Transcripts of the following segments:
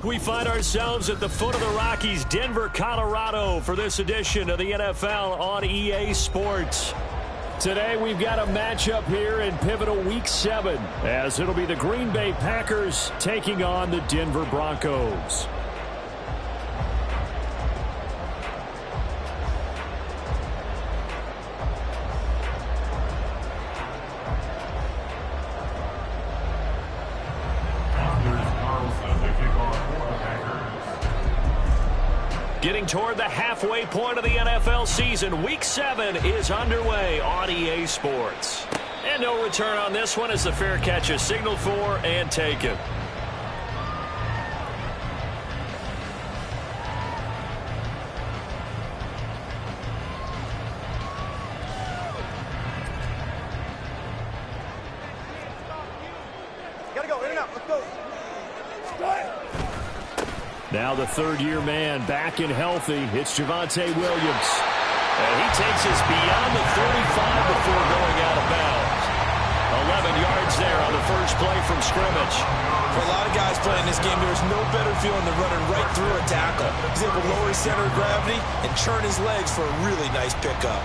We find ourselves at the foot of the Rockies, Denver, Colorado, for this edition of the NFL on EA Sports. Today we've got a matchup here in pivotal Week 7, as it'll be the Green Bay Packers taking on the Denver Broncos. Getting toward the halfway point of the NFL season, Week 7 is underway on EA Sports. And no return on this one as the fair catch is signaled for and taken. Gotta go, in and out, let's go. Now the third-year man back and healthy. It's Javonte Williams. And he takes us beyond the 35 before going out of bounds. 11 yards there on the first play from scrimmage. For a lot of guys playing this game, there's no better feeling than running right through a tackle. He's able to lower his center of gravity and churn his legs for a really nice pickup.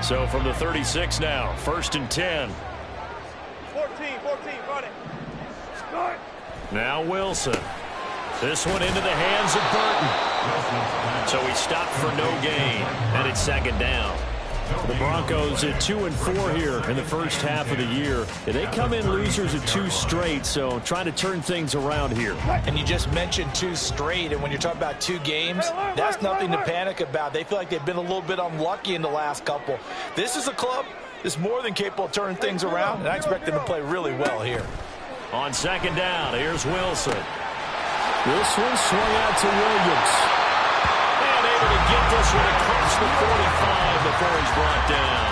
So from the 36 now, 1st and 10. 14, run it. Start. Now Wilson. This one into the hands of Burton. So he stopped for no gain, and it's 2nd down. The Broncos at 2-4 here in the first half of the year. They come in losers of 2 straight, so trying to turn things around here. And you just mentioned 2 straight, and when you're talking about 2 games, that's nothing to panic about. They feel like they've been a little bit unlucky in the last couple. This is a club that's more than capable of turning things around, and I expect them to play really well here. On 2nd down, here's Wilson. This one swung out to Williams. And able to get this one across the 45 before he's brought down.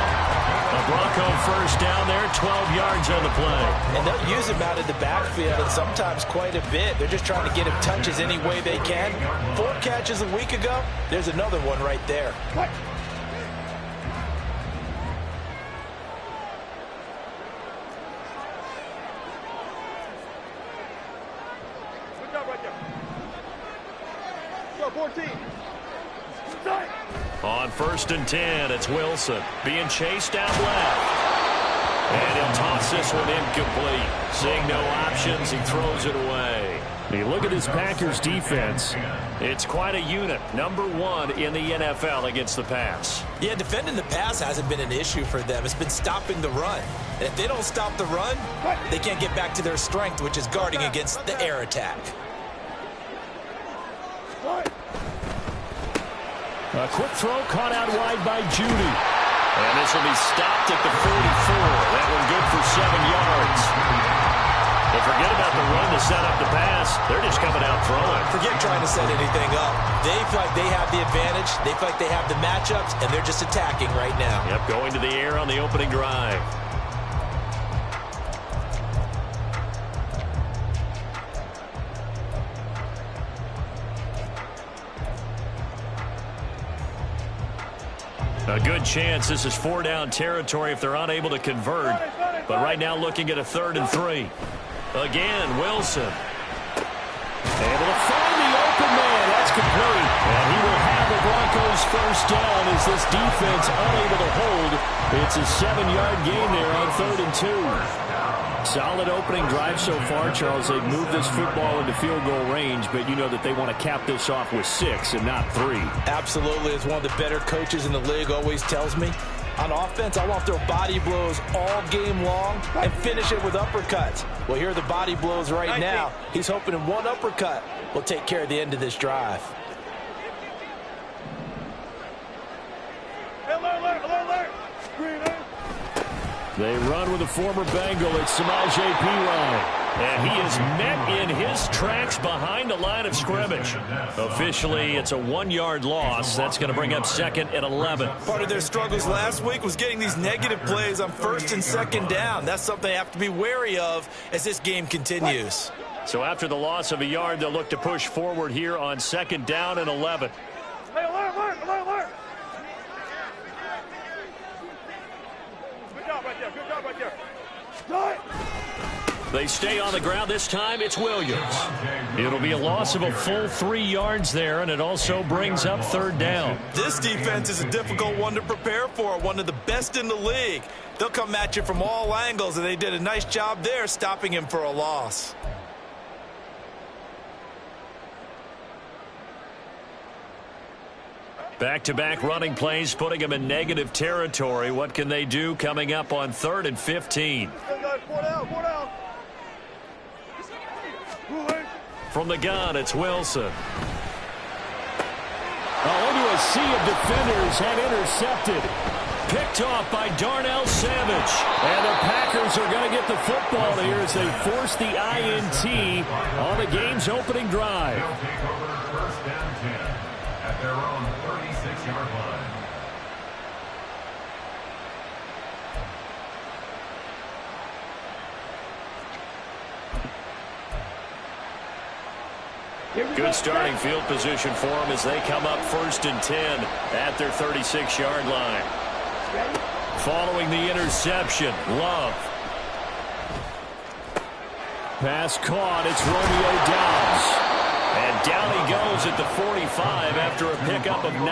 A Bronco first down there, 12 yards on the play. And they'll use him out of the backfield, and sometimes quite a bit. They're just trying to get him touches any way they can. 4 catches a week ago. There's another one right there. Good job right there. Go, 14. On 1st and 10, it's Wilson being chased down left. And he'll toss this one incomplete. Seeing no options, he throws it away. You look at this Packers defense. It's quite a unit. Number 1 in the NFL against the pass. Yeah, defending the pass hasn't been an issue for them. It's been stopping the run. And if they don't stop the run, they can't get back to their strength, which is guarding against the air attack. A quick throw caught out wide by Judy. And this will be stopped at the 44. That one good for 7 yards. But forget about the run to set up the pass. They're just coming out throwing. Forget trying to set anything up. They feel like they have the advantage. They feel like they have the matchups, and they're just attacking right now. Yep, going to the air on the opening drive. A good chance this is 4-down territory if they're unable to convert. But right now looking at a 3rd and 3. Again, Wilson. Able to find the open man. That's complete. And he will have the Broncos first down as this defense unable to hold. It's a 7-yard gain there on 3rd and 2. Solid opening drive so far, Charles. They've moved this football into field goal range, but you know that they want to cap this off with 6 and not 3. Absolutely. As one of the better coaches in the league always tells me, on offense, I want to throw body blows all game long and finish it with uppercuts. Well, here are the body blows right now. He's hoping in one uppercut will take care of the end of this drive. Alert. They run with a former Bengal. It's Samaje Perine. And he is met in his tracks behind the line of scrimmage. Officially, it's a 1-yard loss. That's going to bring up 2nd and 11. Part of their struggles last week was getting these negative plays on 1st and 2nd down. That's something they have to be wary of as this game continues. So after the loss of a yard, they'll look to push forward here on 2nd down and 11. Hey, alert. there. Good job right there. Start. They stay on the ground. This time it's Williams. It'll be a loss of a full 3 yards there, and it also brings up third down. This defense is a difficult one to prepare for, one of the best in the league. They'll come at you from all angles, and they did a nice job there stopping him for a loss. Back-to-back running plays, putting them in negative territory. What can they do coming up on 3rd and 15? Four down. From the gun, it's Wilson. Into a sea of defenders and intercepted. Picked off by Darnell Savage. And the Packers are going to get the football here as they force the INT on the game's opening drive. First down 10 at their own 36-yard line. Good starting field position for them as they come up 1st and 10 at their 36-yard line. Following the interception, Love. Pass caught. It's Romeo Doubs. And down he goes at the 45 after a pickup of 9.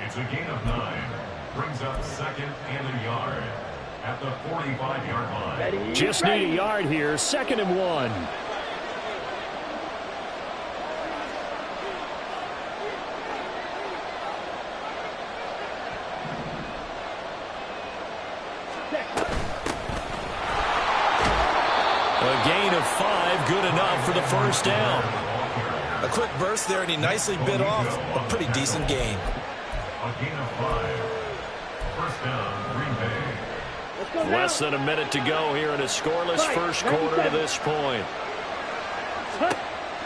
It's a gain of 9. Brings up 2nd and a yard at the 45-yard line. Just need a yard here. 2nd and 1. A gain of 5, good enough for the first down. A quick burst there, and he nicely bit off a pretty decent gain. A gain of 5. First down, Green Bay. Less than a minute to go here in a scoreless first quarter to this point.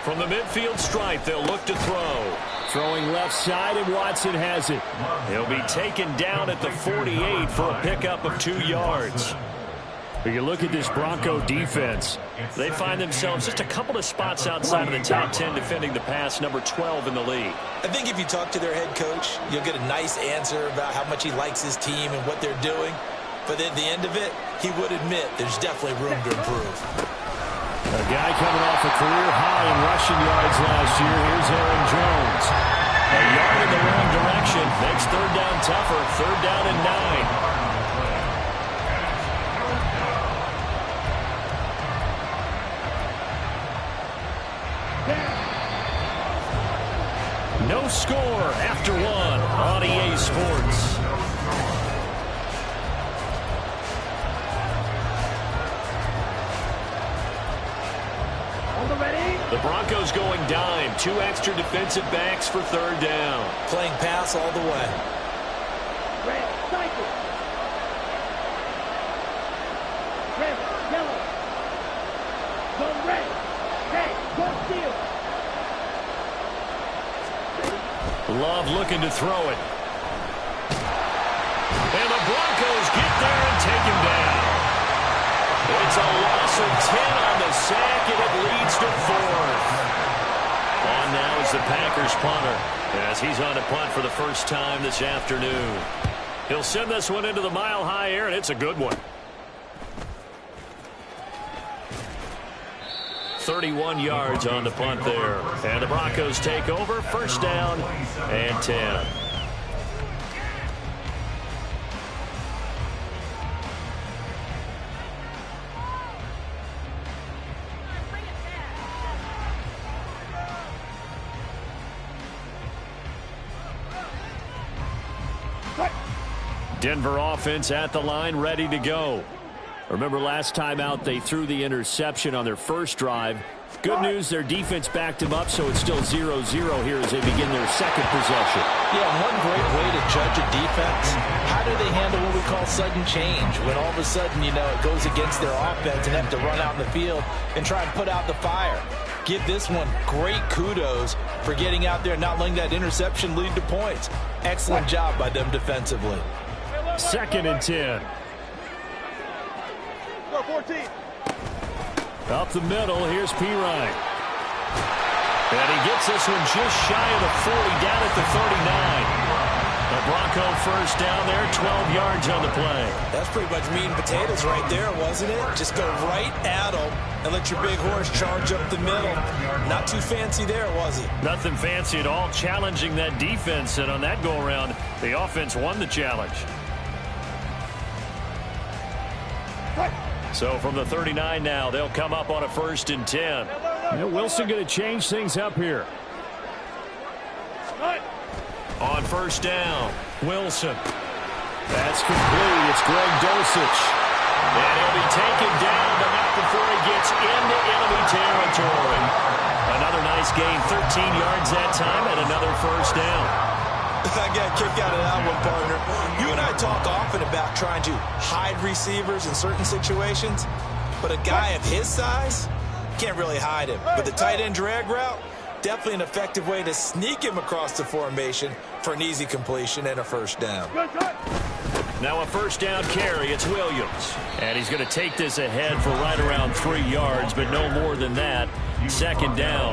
From the midfield stripe, they'll look to throw. Throwing left side, and Watson has it. He'll be taken down at the 48 for a pickup of 2 yards. But you look at this Bronco defense. They find themselves just a couple of spots outside of the top 10 defending the pass, number 12 in the league. I think if you talk to their head coach, you'll get a nice answer about how much he likes his team and what they're doing. But at the end of it, he would admit there's definitely room to improve. A guy coming off a career high in rushing yards last year. Here's Aaron Jones. A yard in the wrong direction makes third down tougher. 3rd down and 9. No score after 1 on EA Sports. The Broncos going dime. 2 extra defensive backs for 3rd down. Playing pass all the way. Red, cycle. Red, yellow. Go red. Hey, go steal. Love looking to throw it. And the Broncos get there and take him down. It's a loss of 10 on the sack, and it leads to 4th. On now is the Packers punter, as he's on a punt for the first time this afternoon. He'll send this one into the mile-high air, and it's a good one. 31 yards on the punt there. And the Broncos take over, 1st down and 10. Denver offense at the line, ready to go. Remember last time out they threw the interception on their first drive. Good news, their defense backed them up, so it's still 0-0 here as they begin their second possession. Yeah, one great way to judge a defense, how do they handle what we call sudden change? When all of a sudden, you know, it goes against their offense and have to run out in the field and try and put out the fire. Give this one great kudos for getting out there and not letting that interception lead to points. Excellent job by them defensively. 2nd and 10. Go 14. Up the middle, here's Pirine. And he gets this one just shy of the 40, down at the 39. A Bronco first down there, 12 yards on the play. That's pretty much meat and potatoes right there, wasn't it? Just go right at them and let your big horse charge up the middle. Not too fancy there, was it? Nothing fancy at all, challenging that defense, and on that go-around, the offense won the challenge. So from the 39 now, they'll come up on a 1st and 10. Wilson going to change things up here. On 1st down, Wilson. That's complete. It's Greg Dulcich. And he'll be taken down, but not before he gets into enemy territory. Another nice gain, 13 yards that time, and another 1st down. I got a kick out of that one, partner. You and I talk often about trying to hide receivers in certain situations, but a guy of his size can't really hide him. But the tight end drag route, definitely an effective way to sneak him across the formation for an easy completion and a 1st down. Now a 1st down carry, it's Williams. And he's going to take this ahead for right around 3 yards, but no more than that. 2nd down.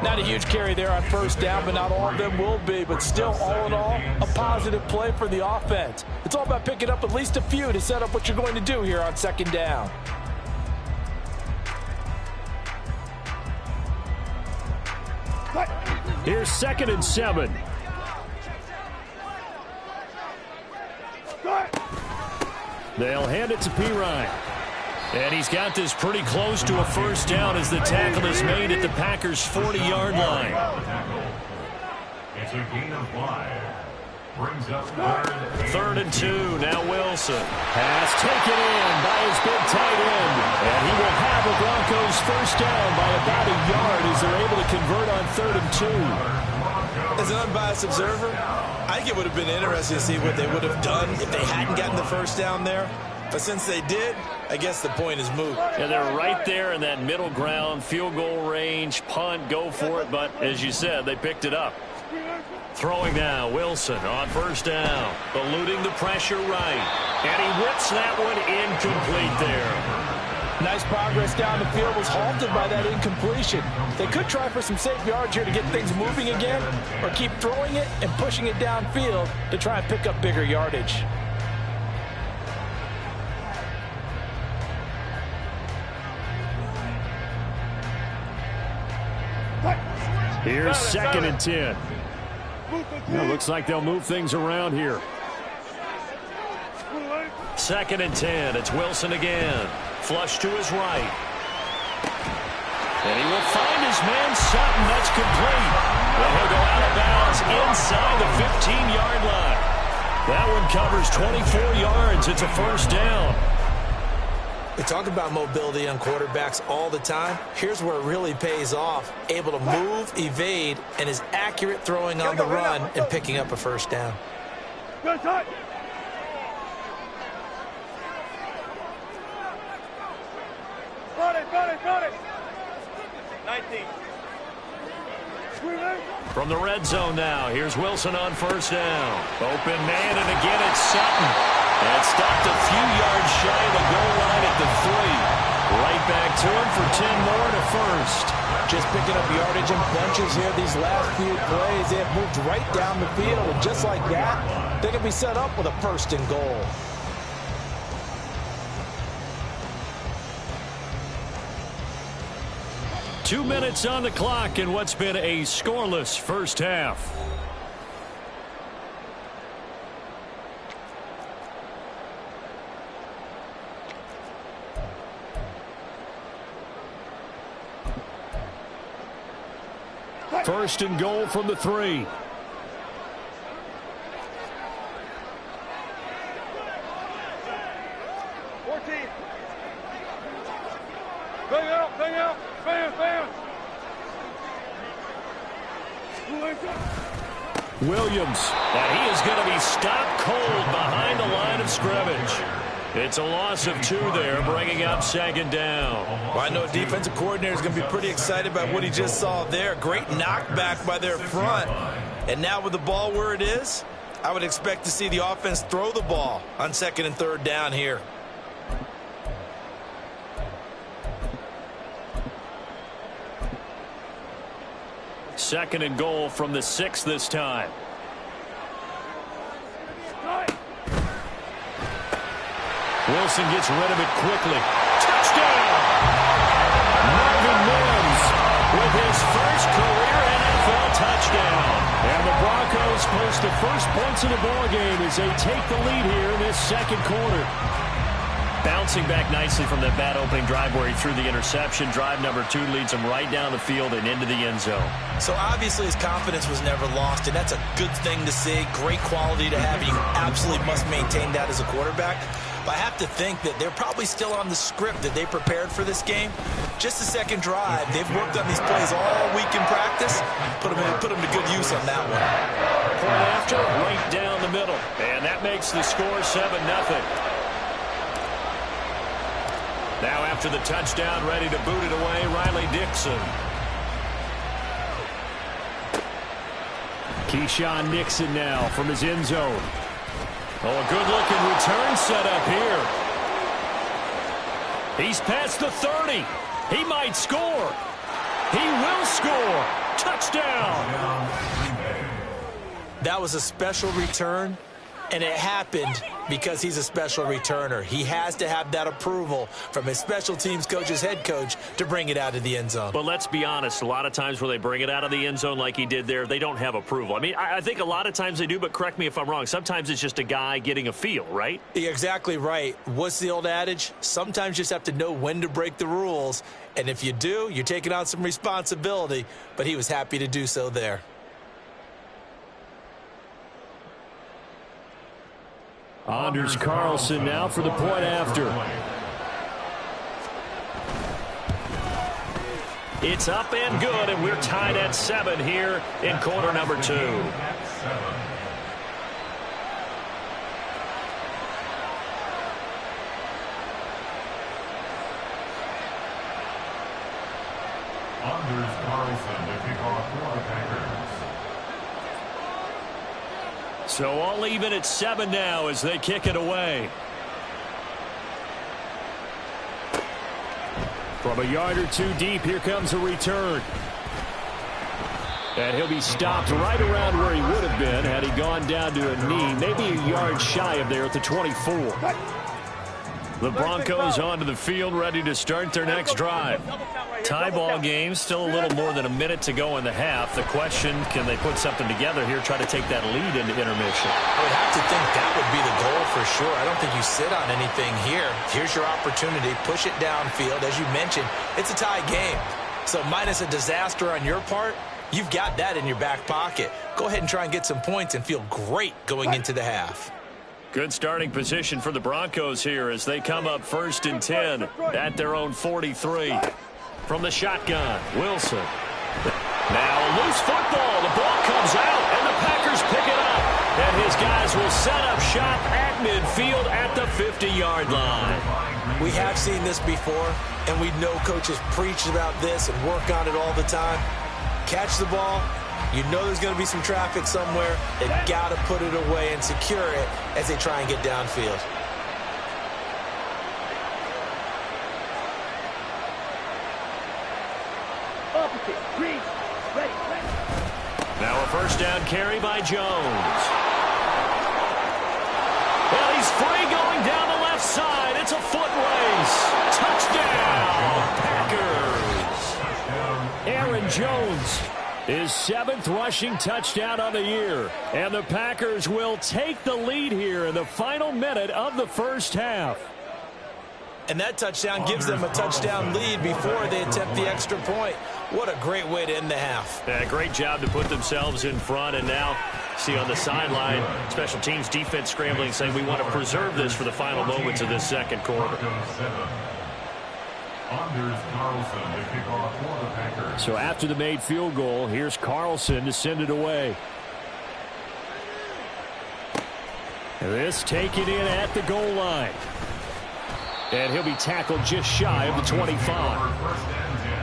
Not a huge carry there on 1st down, but not all of them will be. But still, all in all, a positive play for the offense. It's all about picking up at least a few to set up what you're going to do here on 2nd down. Here's 2nd and 7. They'll hand it to Pirine. And he's got this pretty close to a 1st down as the tackle is made at the Packers' 40-yard line. It's a gain of 5. Brings up 3rd and 2. Now Wilson. Pass taken in by his big tight end. And he will have the Broncos 1st down by about a yard as they're able to convert on 3rd and 2. As an unbiased observer, I think it would have been interesting to see what they would have done if they hadn't gotten the 1st down there. But since they did, I guess the point is moot. And they're right there in that middle ground, field goal range, punt, go for it. But as you said, they picked it up. Throwing now, Wilson on 1st down, eluding the pressure right. And he whips that one incomplete there. Nice progress down the field, was halted by that incompletion. They could try for some safe yards here to get things moving again, or keep throwing it and pushing it downfield to try and pick up bigger yardage. Here's 2nd and 10. Looks like they'll move things around here. 2nd and 10. It's Wilson again. Flush to his right. And he will find his man Sutton. That's complete. And he'll go out of bounds inside the 15-yard line. That one covers 24 yards. It's a 1st down. We talk about mobility on quarterbacks all the time. Here's where it really pays off. Able to move, evade, and is accurate throwing on the run and picking up a 1st down. Good touch. Got it. 19. From the red zone now, here's Wilson on 1st down. Open man, and again it's Sutton. And stopped a few yards shy of the goal line at the 3. Right back to him for 10 more and a 1st. Just picking up yardage in bunches here these last few plays. They have moved right down the field, and just like that, they can be set up with a 1st and goal. Two minutes on the clock in what's been a scoreless first half. First and goal from the 3. Williams. And he is going to be stopped cold behind the line of scrimmage. It's a loss of 2 there, bringing up 2nd down. Well, I know a defensive coordinator is going to be pretty excited about what he just saw there. Great knockback by their front. And now with the ball where it is, I would expect to see the offense throw the ball on 2nd and 3rd down here. Second and goal from the 6 this time. Wilson gets rid of it quickly. Touchdown! Marvin Mims with his first career NFL touchdown. And the Broncos post the first points of the ballgame as they take the lead here in this second quarter. Bouncing back nicely from that bad opening drive where he threw the interception. Drive number 2 leads him right down the field and into the end zone. So obviously his confidence was never lost, and that's a good thing to see. Great quality to have. You absolutely must maintain that as a quarterback. But I have to think that they're probably still on the script that they prepared for this game. Just the second drive. They've worked on these plays all week in practice. Put them to good use on that one. Point after, right down the middle. And that makes the score 7-0. Now after the touchdown, ready to boot it away, Riley Dixon. Keyshawn Nixon now from his end zone. Oh, a good-looking return set up here. He's past the 30. He might score. He will score. Touchdown. That was a special return, and it happened because he's a special returner. He has to have that approval from his special teams coach's head coach to bring it out of the end zone. But let's be honest, a lot of times where they bring it out of the end zone like he did there, they don't have approval. I mean, I think a lot of times they do, but correct me if I'm wrong. Sometimes it's just a guy getting a feel, right? You're exactly right. What's the old adage? Sometimes you just have to know when to break the rules. And if you do, you're taking on some responsibility. But he was happy to do so there. Anders Carlson now for the point after. It's up and good, and we're tied at 7 here in quarter number 2. Anders Carlson to kick off for the Packers. So all even at 7 now as they kick it away. From a yard or 2 deep, here comes a return. And he'll be stopped right around where he would have been had he gone down to a knee, maybe a yard shy of there at the 24. The Broncos onto the field, ready to start their next drive. Tie ball game, still a little more than a minute to go in the half. The question, can they put something together here, try to take that lead into intermission? I would have to think that would be the goal for sure. I don't think you sit on anything here. Here's your opportunity. Push it downfield. As you mentioned, it's a tie game. So minus a disaster on your part, you've got that in your back pocket. Go ahead and try and get some points and feel great going into the half. Good starting position for the Broncos here as they come up 1st and 10 at their own 43. From the shotgun, Wilson. Now a loose football. The ball comes out, and the Packers pick it up. And his guys will set up shop at midfield at the 50-yard line. We have seen this before, and we know coaches preach about this and work on it all the time. Catch the ball. You know there's going to be some traffic somewhere. They've got to put it away and secure it as they try and get downfield. Now a first down carry by Jones. Well, he's free going down the left side. It's a foot race. Touchdown, Packers. Aaron Jones, his 7th rushing touchdown on the year. And the Packers will take the lead here in the final minute of the first half. And that touchdown gives them a touchdown lead before they attempt the extra point. What a great way to end the half. Yeah, great job to put themselves in front. And now, see on the sideline, special teams defense scrambling, saying we want to preserve this for the final moments of this second quarter. Anders Carlson to kick off for the Packers. So after the made field goal, here's Carlson to send it away. This taken in at the goal line. And he'll be tackled just shy of the 25. First and 10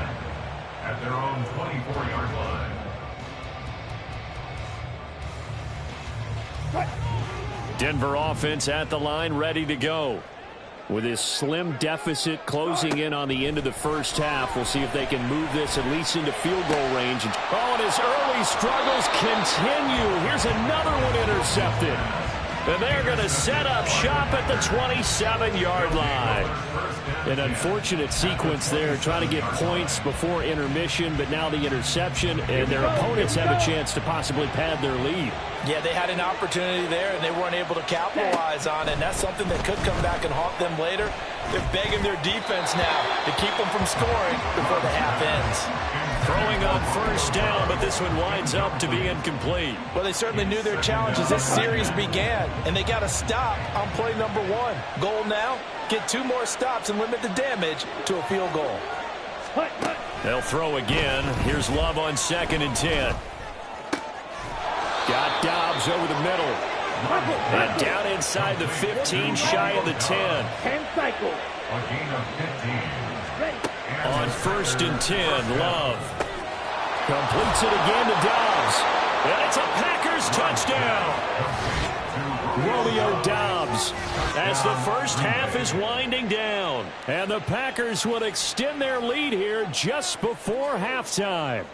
at their own 24-yard line. Denver offense at the line, ready to go. With his slim deficit closing in on the end of the first half, we'll see if they can move this at least into field goal range. Oh, and his early struggles continue. Here's another one intercepted. And they're going to set up shop at the 27-yard line. An unfortunate sequence there, trying to get points before intermission, but now the interception, and their opponents have a chance to possibly pad their lead. Yeah, they had an opportunity there, and they weren't able to capitalize on it, and that's something that could come back and haunt them later. They're begging their defense now to keep them from scoring before the half ends. Throwing on first down, but this one winds up to be incomplete. Well, they certainly knew their challenge as this series began, and they got to stop on play number 1. Goal now, get 2 more stops and limit the damage to a field goal. They'll throw again. Here's Love on 2nd and 10. Got Dobbs over the middle. And down inside the 15, shy of the 10. 10 cycles. A gain of 15. On 1st and 10, Love completes it again to Dobbs. And it's a Packers touchdown. Romeo Dobbs as the first half is winding down. And the Packers will extend their lead here just before halftime.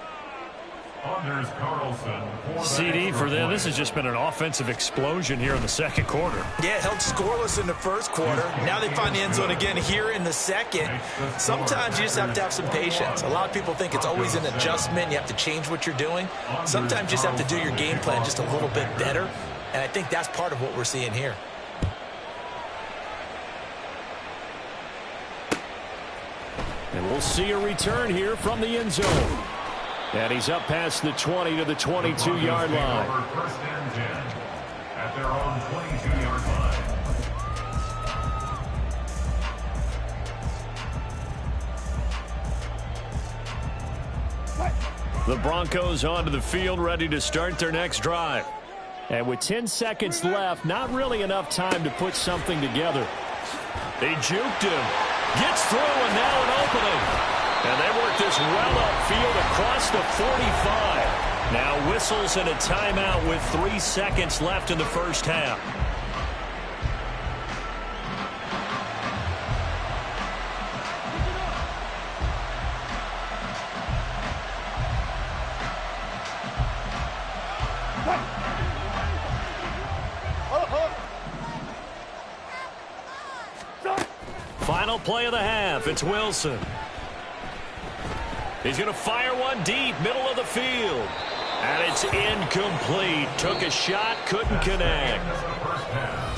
Anders Carlson. CD for them. This has just been an offensive explosion here in the second quarter. Yeah, held scoreless in the first quarter. Now they find the end zone again here in the second. Sometimes you just have to have some patience. A lot of people think it's always an adjustment. You have to change what you're doing. Sometimes you just have to do your game plan just a little bit better. And I think that's part of what we're seeing here. And we'll see a return here from the end zone. And he's up past the 20 to the 22-yard line. First and 10 at their own 22-yard line. The Broncos onto the field, ready to start their next drive. And with 10 seconds left, not really enough time to put something together. They juked him. Gets through, and now an opening. And they work this well upfield across the 45. Now whistles and a timeout with 3 seconds left in the first half. Final play of the half. It's Wilson. He's going to fire one deep, middle of the field. And it's incomplete. Took a shot, couldn't connect.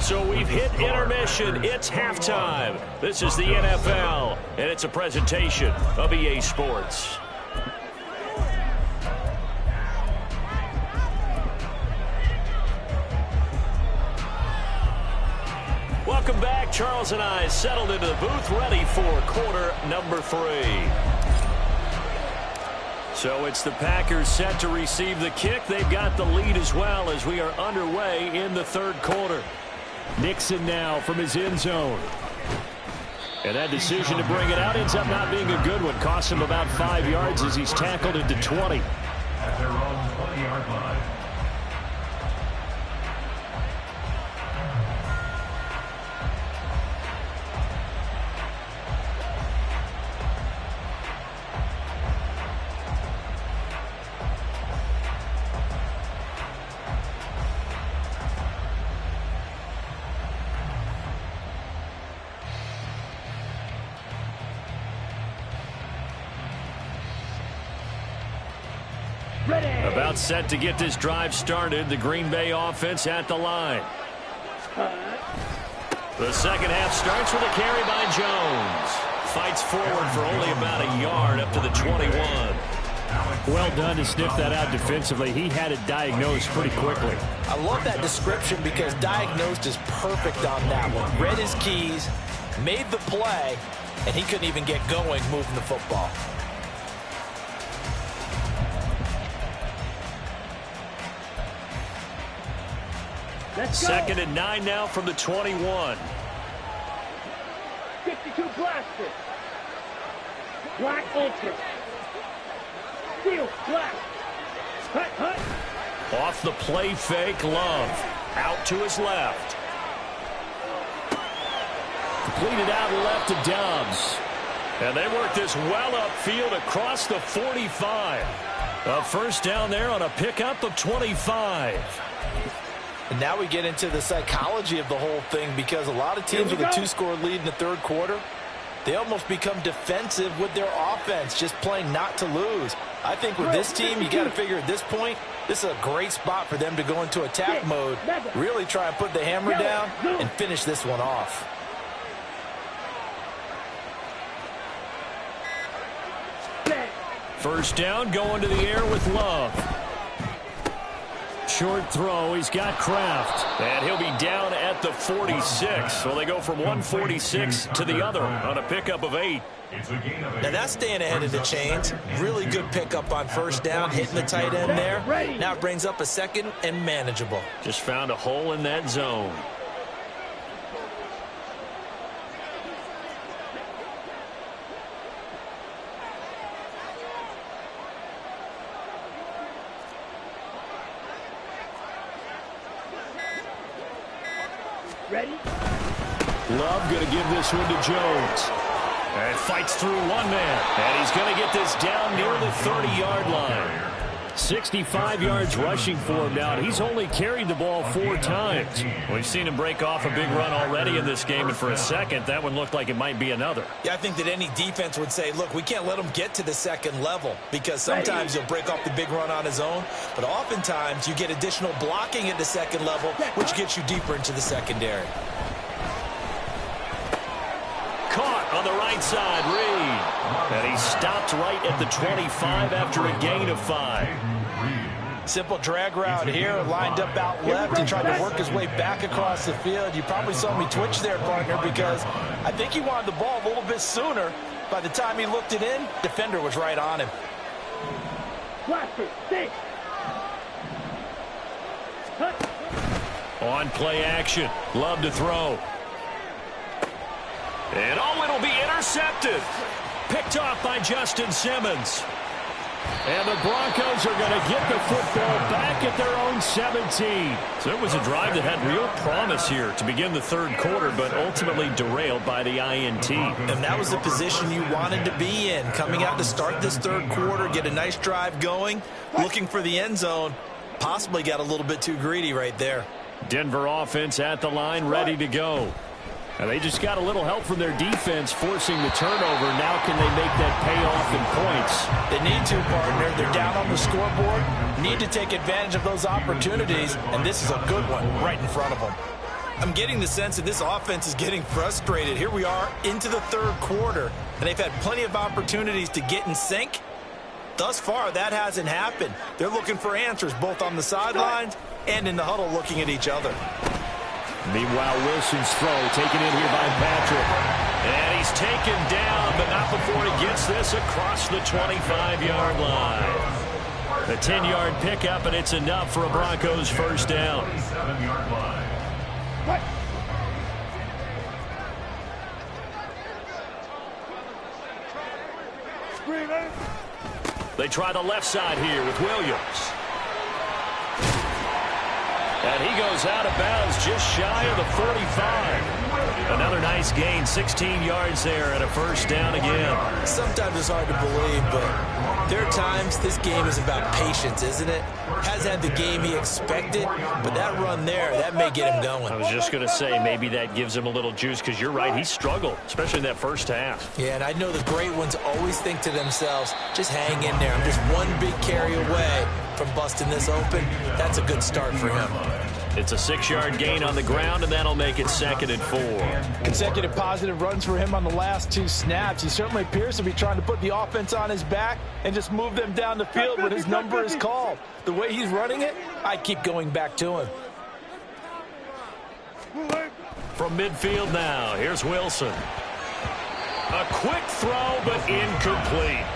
So we've hit intermission. It's halftime. This is the NFL, and it's a presentation of EA Sports. Welcome back. Charles and I settled into the booth, ready for quarter number 3. So it's the Packers set to receive the kick. They've got the lead as well as we are underway in the third quarter. Nixon now from his end zone. And that decision to bring it out ends up not being a good one. Costs him about 5 yards as he's tackled into 20. At their own 20-yard line. About set to get this drive started. The Green Bay offense at the line. The second half starts with a carry by Jones. Fights forward for only about a yard up to the 21. Well done to sniff that out defensively. He had it diagnosed pretty quickly. I love that description because diagnosed is perfect on that one. Read his keys, made the play, and he couldn't even get going moving the football. Second and 9 now from the 21. 52 blaster. Black ultra. Steel black. Hut, hut. Off the play fake, Love. Out to his left. Completed out left to Dobbs. And they work this well upfield across the 45. A first down there on a pickup of 25. And now we get into the psychology of the whole thing, because a lot of teams with a 2-score lead in the third quarter, they almost become defensive with their offense, just playing not to lose. I think with this team, you got to figure at this point, this is a great spot for them to go into attack mode, really try and put the hammer down and finish this one off. First down, going to the air with Love. Short throw, he's got Kraft. And he'll be down at the 46. So they go from 146 to the other on a pickup of 8. Now that's staying ahead of the chains. Really good pickup on first down, hitting the tight end there. Now it brings up a second and manageable. Just found a hole in that zone. Ready? Love going to give this one to Jones. And fights through one man. And he's going to get this down near the 30-yard line. 65 yards rushing for him now. He's only carried the ball 4 times. We've seen him break off a big run already in this game, and for a second, that one looked like it might be another. Yeah, I think that any defense would say, look, we can't let him get to the second level, because sometimes he'll break off the big run on his own, but oftentimes you get additional blocking at the second level, which gets you deeper into the secondary. Caught on the right side, Reed. And he stopped right at the 25 after a gain of 5. Simple drag route here, lined up out left and tried to work his way back across the field. You probably saw me twitch there, partner, because I think he wanted the ball a little bit sooner. By the time he looked it in, defender was right on him. On play action, Love to throw. And oh, it'll be intercepted. Picked off by Justin Simmons. And the Broncos are going to get the football back at their own 17. So it was a drive that had real promise here to begin the third quarter, but ultimately derailed by the INT. And that was the position you wanted to be in. Coming out to start this third quarter, get a nice drive going, looking for the end zone. Possibly got a little bit too greedy right there. Denver offense at the line, ready to go. And they just got a little help from their defense forcing the turnover. Now can they make that pay off in points? They need to, partner. They're down on the scoreboard. Need to take advantage of those opportunities, and this is a good one right in front of them. I'm getting the sense that this offense is getting frustrated. Here we are into the third quarter, and they've had plenty of opportunities to get in sync. Thus far, that hasn't happened. They're looking for answers both on the sidelines and in the huddle looking at each other. Meanwhile, Wilson's throw taken in here by Patrick. And he's taken down, but not before he gets this across the 25-yard line. A 10-yard pickup, and it's enough for a Broncos first down. They try the left side here with Williams. And he goes out of bounds just shy of the 45. Another nice gain, 16 yards there and a first down again. Sometimes it's hard to believe, but there are times this game is about patience, isn't it? Has had the game he expected, but that run there, that may get him going. I was just going to say, maybe that gives him a little juice, because you're right, he struggled, especially in that first half. Yeah, and I know the great ones always think to themselves, just hang in there. I'm just one big carry away from busting this open. That's a good start for him. It's a 6-yard gain on the ground, and that'll make it 2nd and 4. Consecutive positive runs for him on the last 2 snaps. He certainly appears to be trying to put the offense on his back and just move them down the field when his number is called. The way he's running it, I keep going back to him. From midfield now, here's Wilson. A quick throw, but incomplete.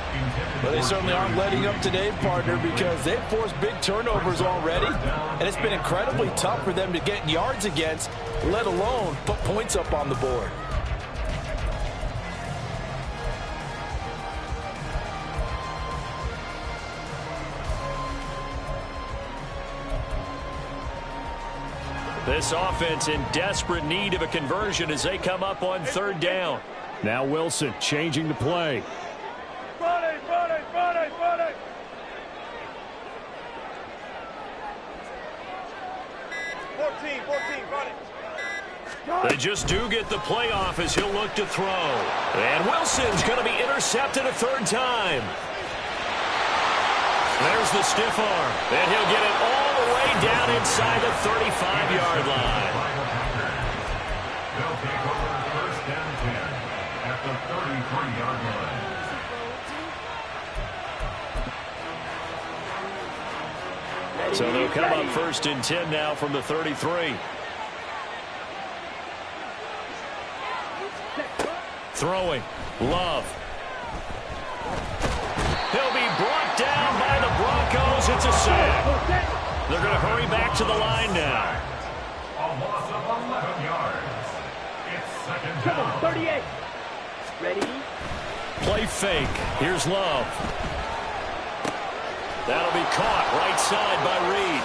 Well, they certainly aren't letting up today, partner, because they've forced big turnovers already, and it's been incredibly tough for them to get yards against, let alone put points up on the board. This offense in desperate need of a conversion as they come up on 3rd down. Now Wilson changing the play. They just do get the playoff as he'll look to throw. And Wilson's going to be intercepted a third time. There's the stiff arm. And he'll get it all the way down inside the 35-yard line. They'll take over first and 10 at the 33-yard line. So they'll come up first and 10 now from the 33. Throwing. Love. He'll be brought down by the Broncos. It's a sack. They're going to hurry back to the line now. A loss of 11 yards. It's second down. 38. Ready? Play fake. Here's Love. That'll be caught right side by Reed.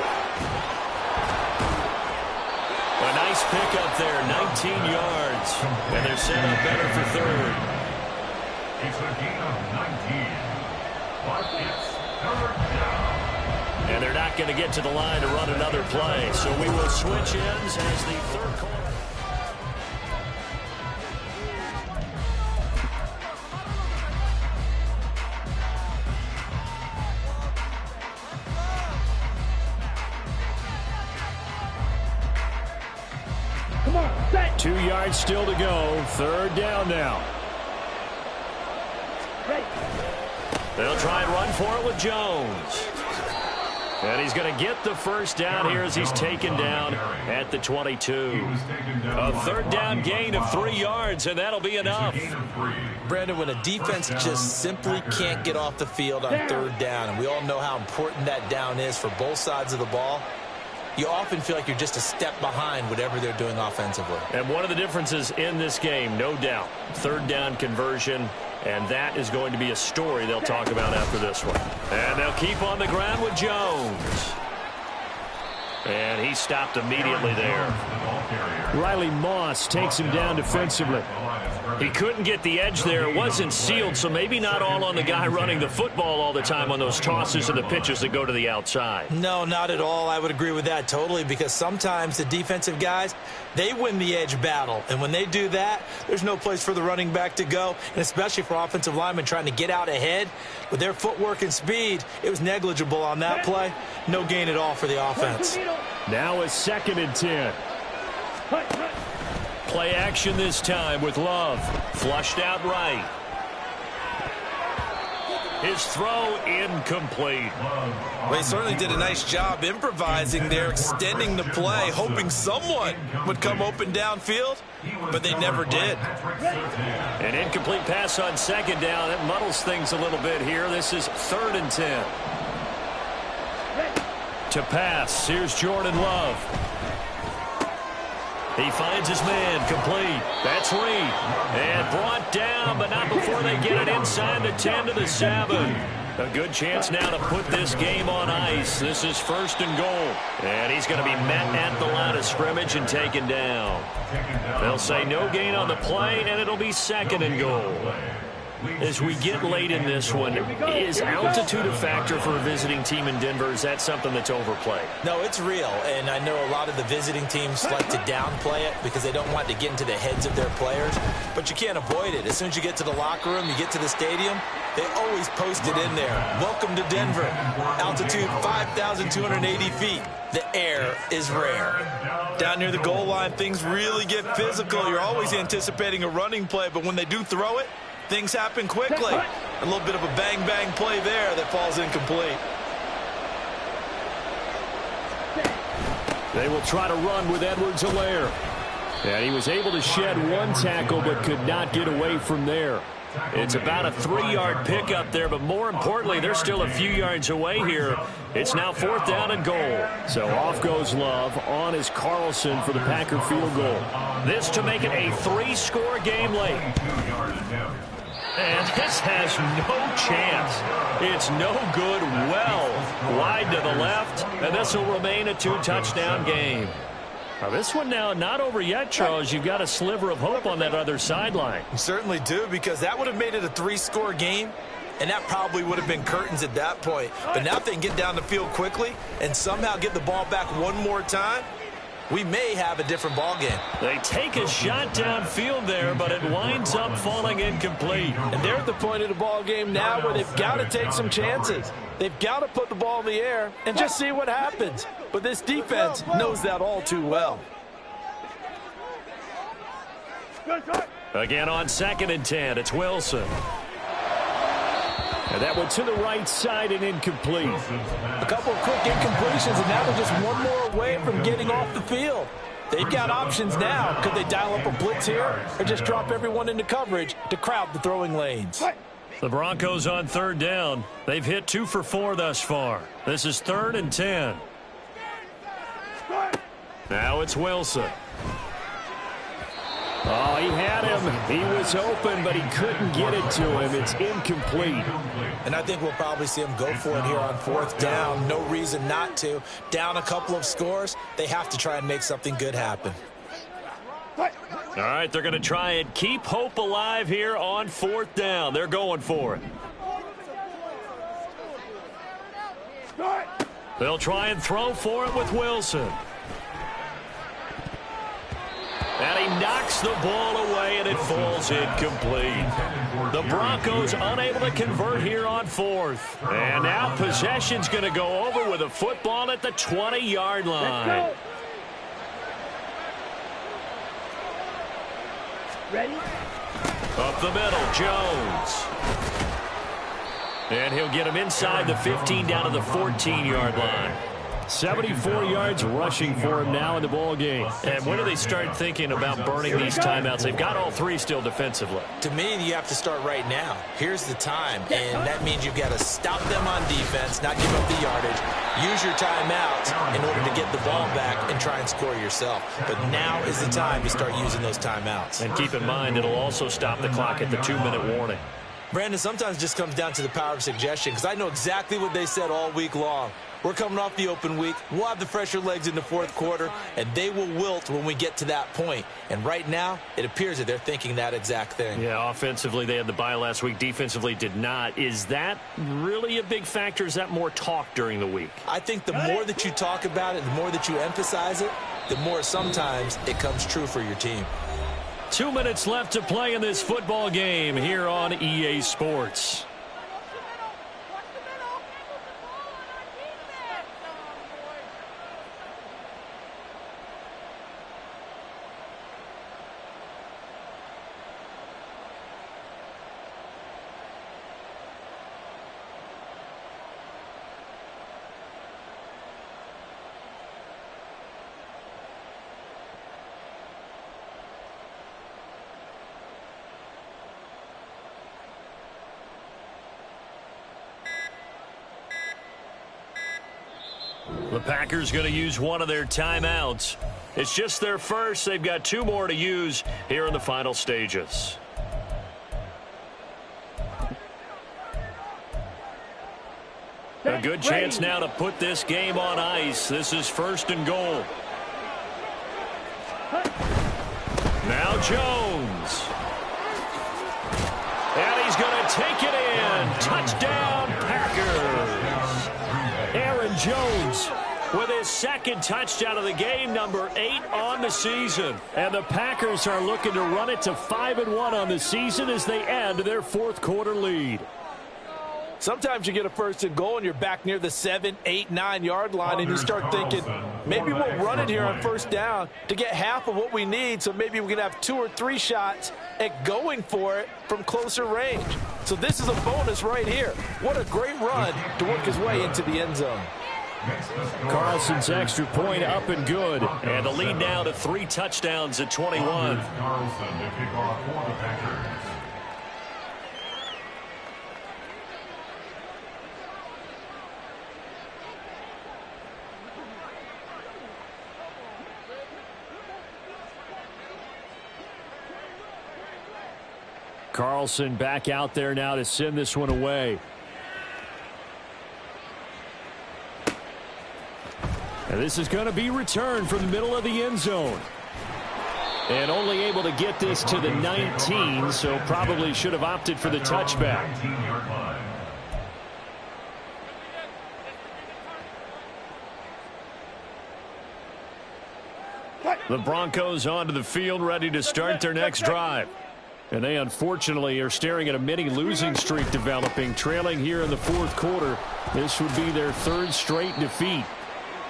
A nice pickup there, 19 yards. And they're set up better for third. It's a gain of 19. But it's third down. And they're not going to get to the line to run another play. So we will switch ends as the third quarter. Come on, set. 2 yards still to go. Third down now. Ready. They'll try and run for it with Jones. And he's going to get the first down here as he's taken down at the 22. A third down gain of 3 yards, and that'll be enough. Brandon, when a defense just simply can't get off the field on third down, and we all know how important that down is for both sides of the ball, you often feel like you're just a step behind whatever they're doing offensively. And one of the differences in this game, no doubt, third down conversion, and that is going to be a story they'll talk about after this one. And they'll keep on the ground with Jones. And he stopped immediately there. Riley Moss takes him down defensively. He couldn't get the edge there. It wasn't sealed, so maybe not all on the guy running the football all the time on those tosses and the pitches that go to the outside. No, not at all. I would agree with that totally, because sometimes the defensive guys, they win the edge battle. And when they do that, there's no place for the running back to go, and especially for offensive linemen trying to get out ahead. With their footwork and speed, it was negligible on that play. No gain at all for the offense. Now a 2nd and 10. Play action this time with Love. Flushed out right. His throw incomplete. Well, he certainly did a nice job improvising there, extending the play, hoping someone would come open downfield, but they never did. An incomplete pass on second down. It muddles things a little bit here. This is 3rd and 10. To pass, here's Jordan Love. He finds his man, complete. That's Reed. And brought down, but not before they get it inside the 10 to the 7. A good chance now to put this game on ice. This is 1st and goal. And he's going to be met at the line of scrimmage and taken down. They'll say no gain on the play, and it'll be 2nd and goal. As we get late in this one, is altitude a factor for a visiting team in Denver? Is that something that's overplayed? No, it's real, and I know a lot of the visiting teams like to downplay it because they don't want to get into the heads of their players, but you can't avoid it. As soon as you get to the locker room, you get to the stadium, they always post it in there. Welcome to Denver. Altitude 5,280 feet. The air is rare. Down near the goal line, things really get physical. You're always anticipating a running play, but when they do throw it, things happen quickly. A little bit of a bang-bang play there that falls incomplete. They will try to run with Edwards-Helaire. And he was able to shed one tackle but could not get away from there. It's about a 3-yard pickup there, but more importantly, they're still a few yards away here. It's now 4th down and goal. So off goes Love. On is Carlson for the Packer field goal. This to make it a 3-score game late. And this has no chance. It's no good, well wide to the left, and this will remain a 2-touchdown game. Now this one now not over yet, Charles. You've got a sliver of hope on that other sideline. You certainly do, because that would have made it a 3-score game, and that probably would have been curtains at that point. But now if they can get down the field quickly and somehow get the ball back one more time, we may have a different ball game. They take a shot downfield there, but it winds up falling incomplete. And they're at the point of the ball game now where they've got to take some chances. They've got to put the ball in the air and just see what happens. But this defense knows that all too well. Again on 2nd and 10, it's Wilson. And that one to the right side and incomplete. A couple of quick incompletions, and now they're just one more away from getting off the field. They've got options now. Could they dial up a blitz here or just drop everyone into coverage to crowd the throwing lanes? The Broncos on 3rd down. They've hit 2 for 4 thus far. This is 3rd and 10. Now it's Wilson. Oh, he had him. He was open, but he couldn't get it to him. It's incomplete. And I think we'll probably see him go for it here on 4th down. No reason not to. Down a couple of scores, they have to try and make something good happen. All right, they're going to try and keep hope alive here on 4th down. They're going for it. They'll try and throw for it with Wilson. And he knocks the ball away, and it falls incomplete. The Broncos unable to convert here on 4th. And now possession's going to go over with a football at the 20-yard line. Ready? Up the middle, Jones. And he'll get him inside the 15 down to the 14-yard line. 74 yards rushing for him now in the ball game. And when do they start thinking about burning these timeouts? They've got all 3 still defensively. To me, you have to start right now. Here's the time, and that means you've got to stop them on defense, not give up the yardage, use your timeouts in order to get the ball back and try and score yourself. But now is the time to start using those timeouts. And keep in mind, it'll also stop the clock at the 2-minute warning. Brandon, sometimes it just comes down to the power of suggestion, because I know exactly what they said all week long. We're coming off the open week. We'll have the fresher legs in the 4th quarter, and they will wilt when we get to that point. And right now, it appears that they're thinking that exact thing. Yeah, offensively, they had the bye last week. Defensively, did not. Is that really a big factor? Is that more talk during the week? I think the more that you talk about it, the more that you emphasize it, the more sometimes it comes true for your team. 2 minutes left to play in this football game here on EA Sports. The Packers going to use one of their timeouts. It's just their first. They've got 2 more to use here in the final stages. A good chance now to put this game on ice. This is 1st and goal. Now Jones. And he's going to take it in. Touchdown, Packers. Aaron Jones with his 2nd touchdown of the game, number 8 on the season. And the Packers are looking to run it to 5-1 on the season as they end their 4th quarter lead. Sometimes you get a 1st and goal and you're back near the 7, 8, 9-yard line and you start thinking, maybe we'll run it here on 1st down to get half of what we need, so maybe we can have 2 or 3 shots at going for it from closer range. So this is a bonus right here. What a great run to work his way into the end zone. Carlson's extra point up and good. And the lead now to 3 touchdowns at 21. Carlson to kick off for the Packers. Carlson back out there now to send this one away. And this is going to be returned from the middle of the end zone. And only able to get this to the 19, so probably should have opted for the touchback. 19-yard line. The Broncos onto the field ready to start their next drive. And they unfortunately are staring at a mini losing streak developing, trailing here in the fourth quarter. This would be their third straight defeat.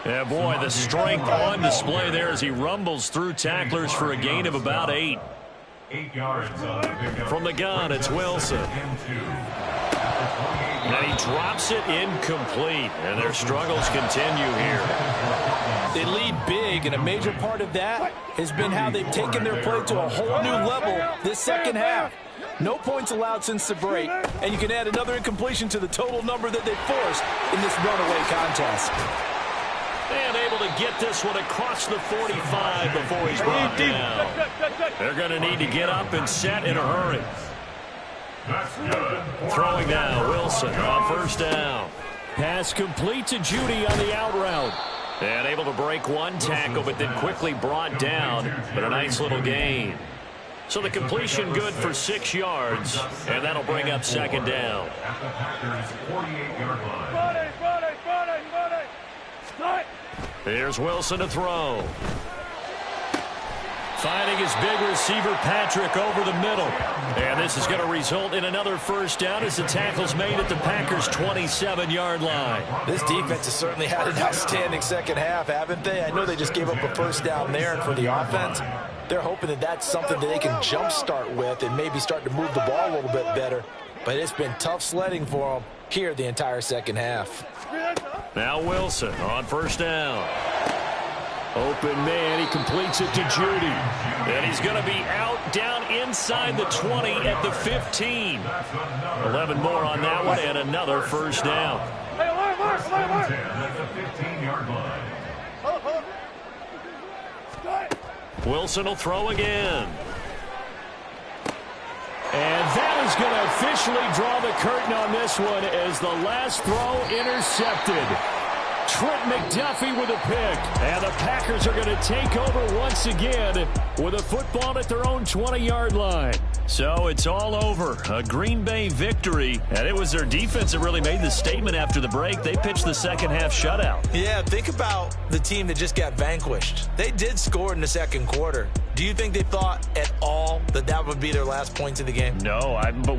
Yeah, boy, the strength on display there as he rumbles through tacklers for a gain of about 8. 8 yards on the pickup. From the gun, it's Wilson. And he drops it incomplete. And their struggles continue here. They lead big, and a major part of that has been how they've taken their play to a whole new level this second half. No points allowed since the break, and you can add another incompletion to the total number that they forced in this runaway contest. And able to get this one across the 45 before he's brought down. They're going to need to get up and set in a hurry. That's good. Throwing now, Wilson on first down. Pass complete to Judy on the out route. And able to break one tackle, but then quickly brought down. But a nice little gain. So the completion good for 6 yards, and that'll bring up second down. At the Packers' 48-yard line. Here's Wilson to throw. Finding his big receiver, Patrick, over the middle. And this is going to result in another first down as the tackle's made at the Packers' 27-yard line. This defense has certainly had an outstanding second half, haven't they? I know they just gave up a first down there, and for the offense, they're hoping that that's something that they can jumpstart with and maybe start to move the ball a little bit better. But it's been tough sledding for them here the entire second half. Now Wilson on first down. Open man, he completes it to Judy. And he's going to be out down inside the 20 at the 15. 11 more on that one and another first down. At the 15-yard line. Wilson will throw again. And that is going to officially draw the curtain on this one as the last throw intercepted. Trent McDuffie with a pick. And the Packers are going to take over once again with a football at their own 20-yard line. So it's all over. A Green Bay victory. And it was their defense that really made the statement after the break. They pitched the second half shutout. Yeah, think about the team that just got vanquished. They did score in the second quarter. Do you think they thought at all that that would be their last points of the game? No, but